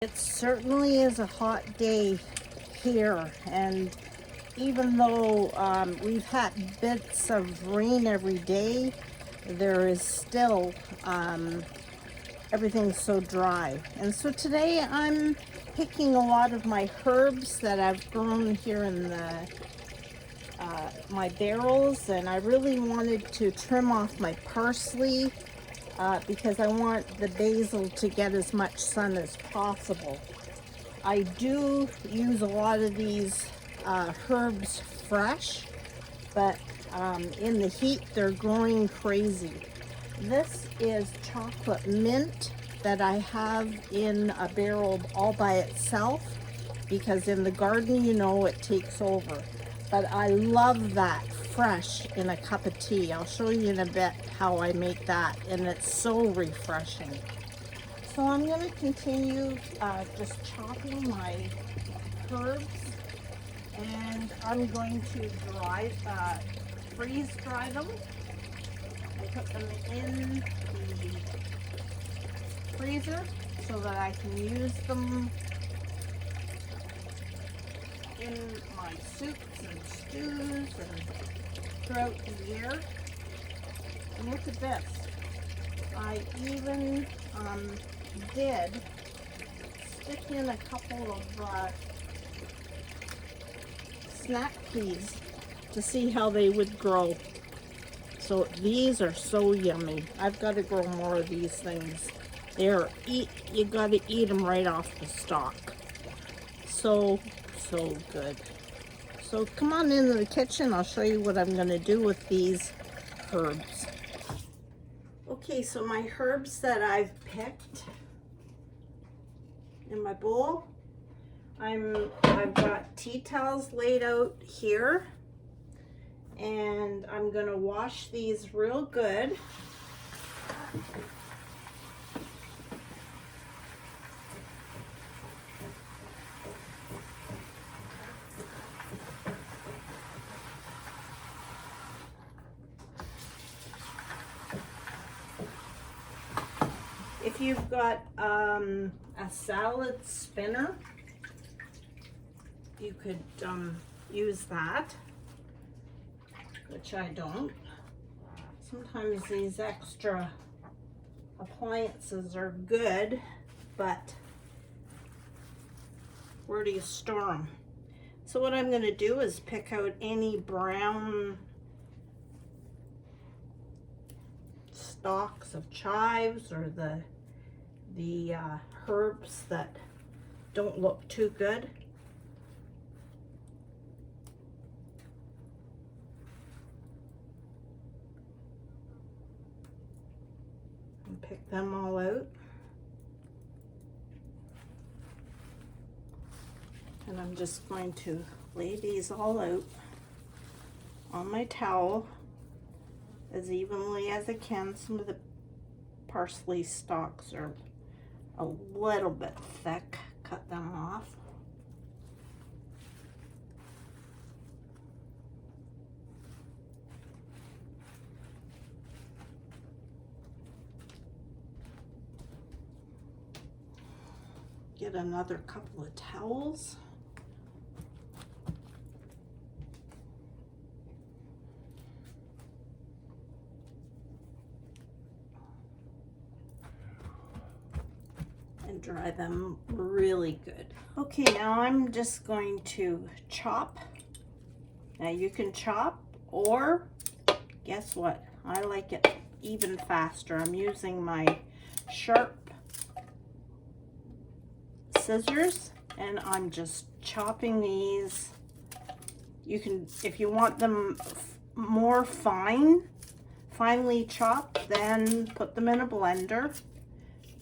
It certainly is a hot day here, and even though we've had bits of rain every day, there is still everything's so dry. And so today I'm picking a lot of my herbs that I've grown here in my barrels, and I really wanted to trim off my parsley because I want the basil to get as much sun as possible. I do use a lot of these herbs fresh, but in the heat they're growing crazy. This is chocolate mint that I have in a barrel all by itself because in the garden, you know, it takes over. But I love that fresh in a cup of tea. I'll show you in a bit how I make that, and it's so refreshing. So I'm going to continue just chopping my herbs, and I'm going to freeze dry them. I put them in the freezer so that I can use them in my soups and stews and throughout the year. And look at this. I even did stick in a couple of snap peas to see how they would grow. So these are so yummy. I've got to grow more of these things. You got to eat them right off the stalk. So good. So come on into the kitchen. I'll show you what I'm going to do with these herbs. Okay, so my herbs that I've picked in my bowl, I've got tea towels laid out here, and I'm going to wash these real good. If you've got a salad spinner, you could use that, which I don't. Sometimes these extra appliances are good, but where do you store them? So what I'm going to do is pick out any brown stalks of chives or the herbs that don't look too good. And pick them all out. And I'm just going to lay these all out on my towel as evenly as I can. Some of the parsley stalks are a little bit thick. Cut them off. Get another couple of towels. And dry them really good. Okay, now I'm just going to chop. Now you can chop, or guess what? I like it even faster. I'm using my sharp scissors, and I'm just chopping these. You can, if you want them more finely chopped, then put them in a blender.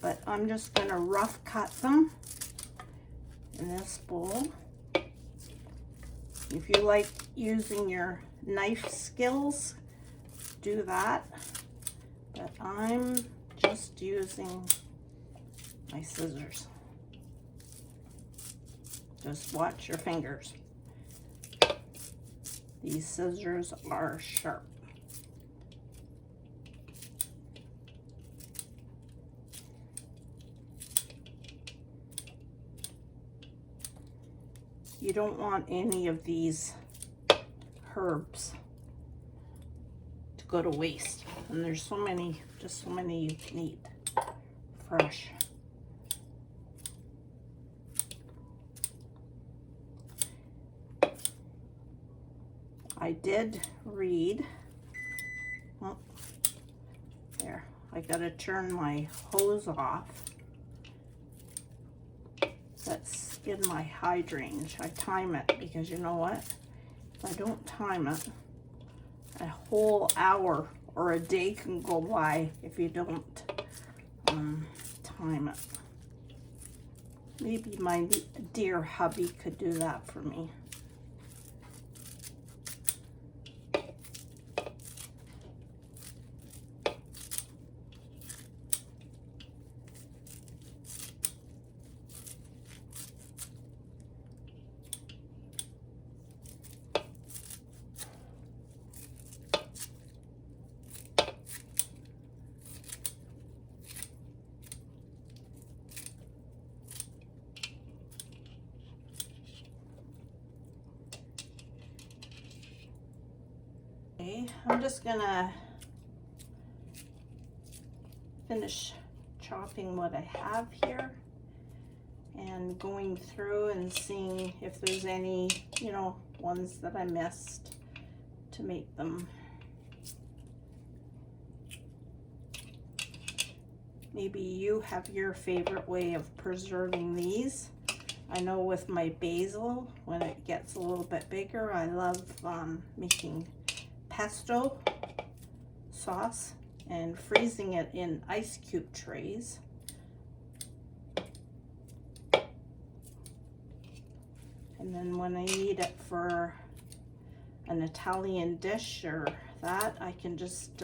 But I'm just going to rough cut them in this bowl. If you like using your knife skills, do that. But I'm just using my scissors. Just watch your fingers. These scissors are sharp. You don't want any of these herbs to go to waste. And there's so many, just so many you can eat fresh. I did read, oh, there, I gotta turn my hose off. That's in my hydrangea. I time it because you know what? If I don't time it, a whole hour or a day can go by if you don't time it. Maybe my dear hubby could do that for me. I'm just gonna finish chopping what I have here and going through and seeing if there's any, you know, ones that I missed to make them. Maybe you have your favorite way of preserving these. I know with my basil, when it gets a little bit bigger, I love making pesto sauce and freezing it in ice cube trays. And then when I need it for an Italian dish or that, I can just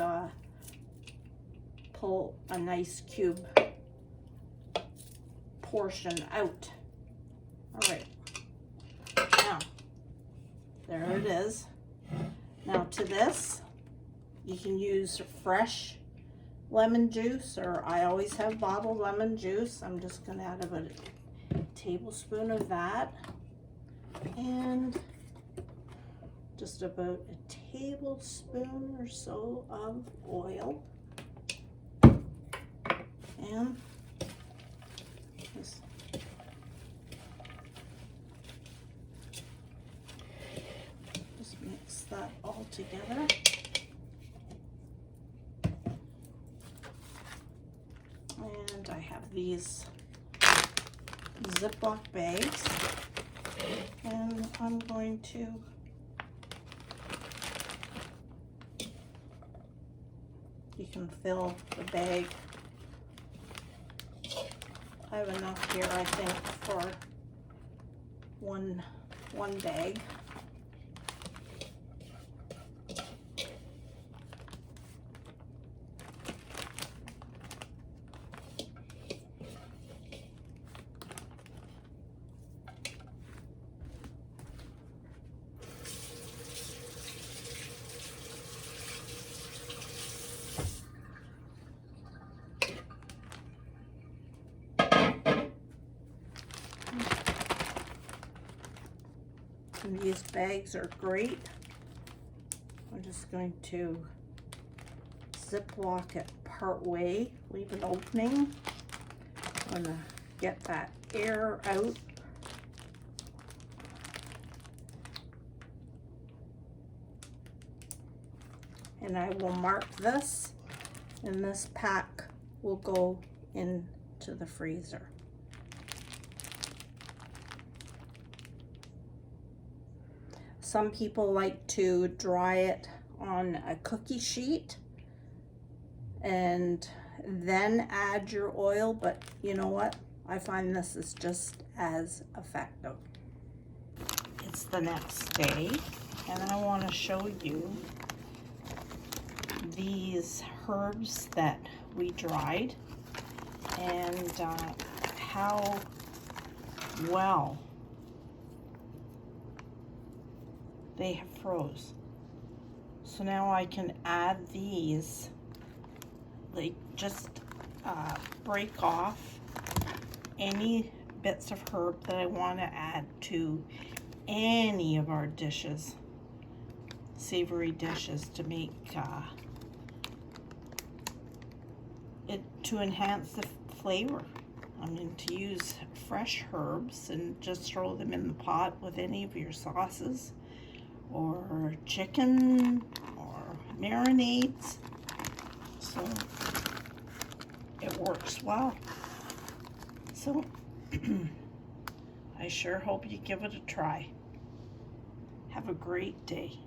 pull an ice cube portion out. All right, now there it is. Now to this, you can use fresh lemon juice, or I always have bottled lemon juice. I'm just gonna add about a tablespoon of that and just about a tablespoon or so of oil. And just mix that all together. And I have these Ziploc bags, and I'm going to you can fill the bag. I have enough here, I think, for one bag. And these bags are great. I'm just going to Ziploc it part way, leave an opening. I'm gonna get that air out. And I will mark this, and this pack will go into the freezer. Some people like to dry it on a cookie sheet and then add your oil, but you know what? I find this is just as effective. It's the next day, and I want to show you these herbs that we dried and how well they have froze. So now I can add these, like just break off any bits of herb that I want to add to any of our dishes, savory dishes, to make it to enhance the flavor. I mean, to use fresh herbs and just throw them in the pot with any of your sauces or chicken or marinades. So it works well. So I sure hope you give it a try. Have a great day.